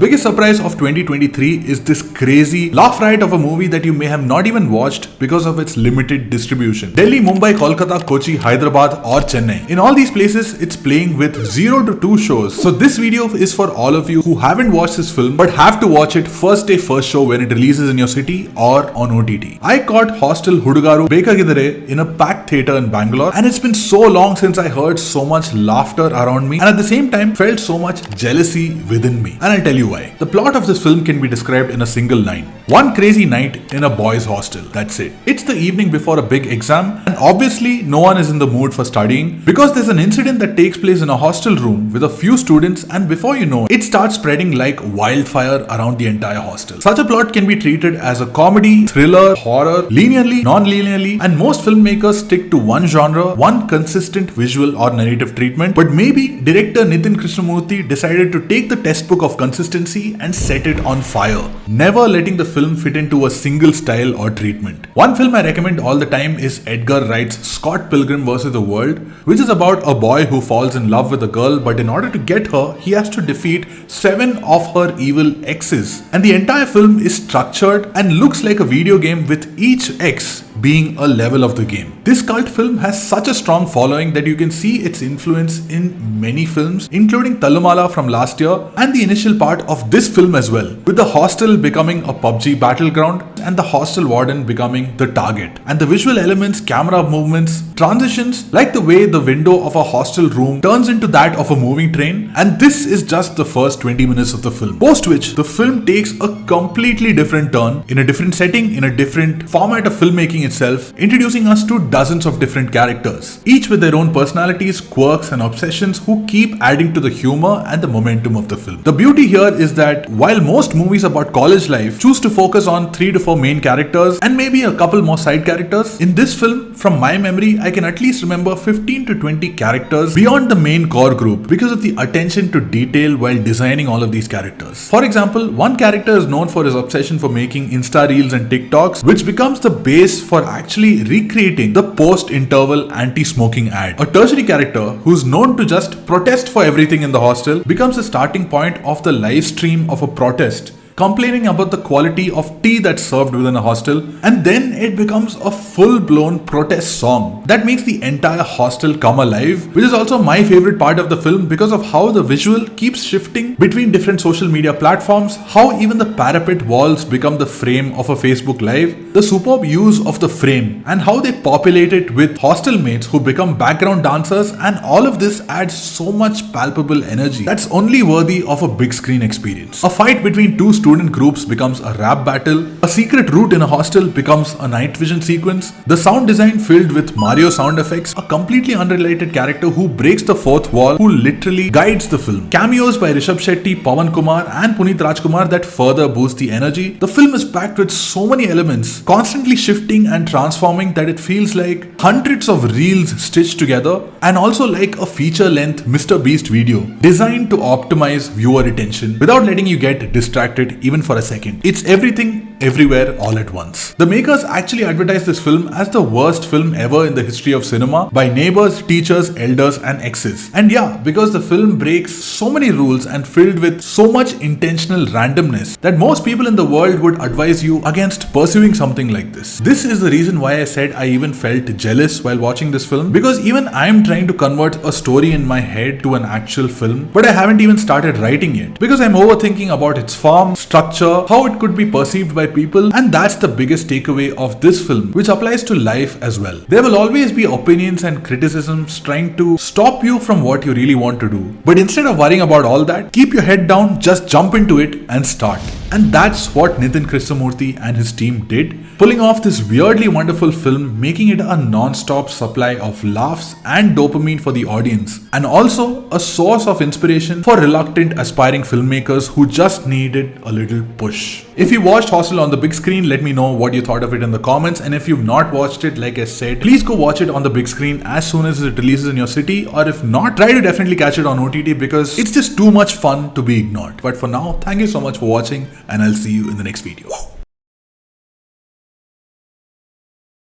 biggest surprise of 2023 is this crazy laugh riot of a movie that you may have not even watched because of its limited distribution. Delhi, Mumbai, Kolkata, Kochi, Hyderabad or Chennai. In all these places, it's playing with 0 to 2 shows. So this video is for all of you who haven't watched this film but have to watch it first day, first show when it releases in your city or on OTT. I caught Hostel Hudugaru Bekagiddare in a packed theatre in Bangalore, and it's been so long since I heard so much laughter around me and at the same time felt so much jealousy within me. And I'll tell you why. The plot of this film can be described in a single line. One crazy night in a boys' hostel. That's it. It's the evening before a big exam, and obviously no one is in the mood for studying because there's an incident that takes place in a hostel room with a few students, and before you know it starts spreading like wildfire around the entire hostel. Such a plot can be treated as a comedy, thriller, horror, linearly, non-linearly, and most filmmakers stick to one genre, one consistent visual or narrative treatment. But maybe director Nithin Krishnamurthy decided to take the textbook of consistency and set it on fire, never letting the film fit into a single style or treatment. One film I recommend all the time is Edgar Wright's Scott Pilgrim vs. the World, which is about a boy who falls in love with a girl, but in order to get her, he has to defeat 7 of her evil exes. And the entire film is structured and looks like a video game with each ex being a level of the game. This cult film has such a strong following that you can see its influence in many films, including Tallumala from last year and the initial part of this film as well, with the hostel becoming a PUBG battleground and the hostel warden becoming the target. And the visual elements, camera movements, transitions, like the way the window of a hostel room turns into that of a moving train. And this is just the first 20 minutes of the film, post which the film takes a completely different turn, in a different setting, in a different format of filmmaking itself, introducing us to dozens of different characters, each with their own personalities, quirks and obsessions, who keep adding to the humor and the momentum of the film. The beauty here is that while most movies about college life choose to focus on 3 to 4 main characters and maybe a couple more side characters, in this film, from my memory, I can at least remember 15 to 20 characters beyond the main core group because of the attention to detail while designing all of these characters. For example, one character is known for his obsession for making Insta Reels and TikToks, which becomes the base for actually recreating the post-interval anti-smoking ad. A tertiary character who's known to just protest for everything in the hostel becomes the starting point of the live stream of a protest, complaining about the quality of tea that's served within a hostel, and then it becomes a full-blown protest song that makes the entire hostel come alive, which is also my favorite part of the film because of how the visual keeps shifting between different social media platforms, how even the parapet walls become the frame of a Facebook Live, the superb use of the frame, and how they populate it with hostel mates who become background dancers, and all of this adds so much palpable energy that's only worthy of a big screen experience. A fight between two student groups becomes a rap battle, a secret route in a hostel becomes a night vision sequence, the sound design filled with Mario sound effects, a completely unrelated character who breaks the fourth wall, who literally guides the film, cameos by Rishabh Shetty, Pawan Kumar and Puneet Rajkumar that further boost the energy. The film is packed with so many elements, constantly shifting and transforming, that it feels like hundreds of reels stitched together, and also like a feature-length Mr. Beast video designed to optimize viewer attention without letting you get distracted even for a second. It's everything, everywhere, all at once. The makers actually advertised this film as the worst film ever in the history of cinema by neighbors, teachers, elders and exes. And yeah, because the film breaks so many rules and filled with so much intentional randomness that most people in the world would advise you against pursuing something like this. This is the reason why I said I even felt jealous while watching this film, because even I am trying to convert a story in my head to an actual film, but I haven't even started writing yet because I'm overthinking about its form, structure, how it could be perceived by people, and that's the biggest takeaway of this film, which applies to life as well. There will always be opinions and criticisms trying to stop you from what you really want to do. But instead of worrying about all that, keep your head down, just jump into it and start. And that's what Nithin Krishnamurthy and his team did, pulling off this weirdly wonderful film, making it a non-stop supply of laughs and dopamine for the audience, and also a source of inspiration for reluctant aspiring filmmakers who just needed a little push. If you watched Hostel on the big screen, let me know what you thought of it in the comments, and if you've not watched it, like I said, please go watch it on the big screen as soon as it releases in your city, or if not, try to definitely catch it on OTT because it's just too much fun to be ignored. But for now, thank you so much for watching, and I'll see you in the next video.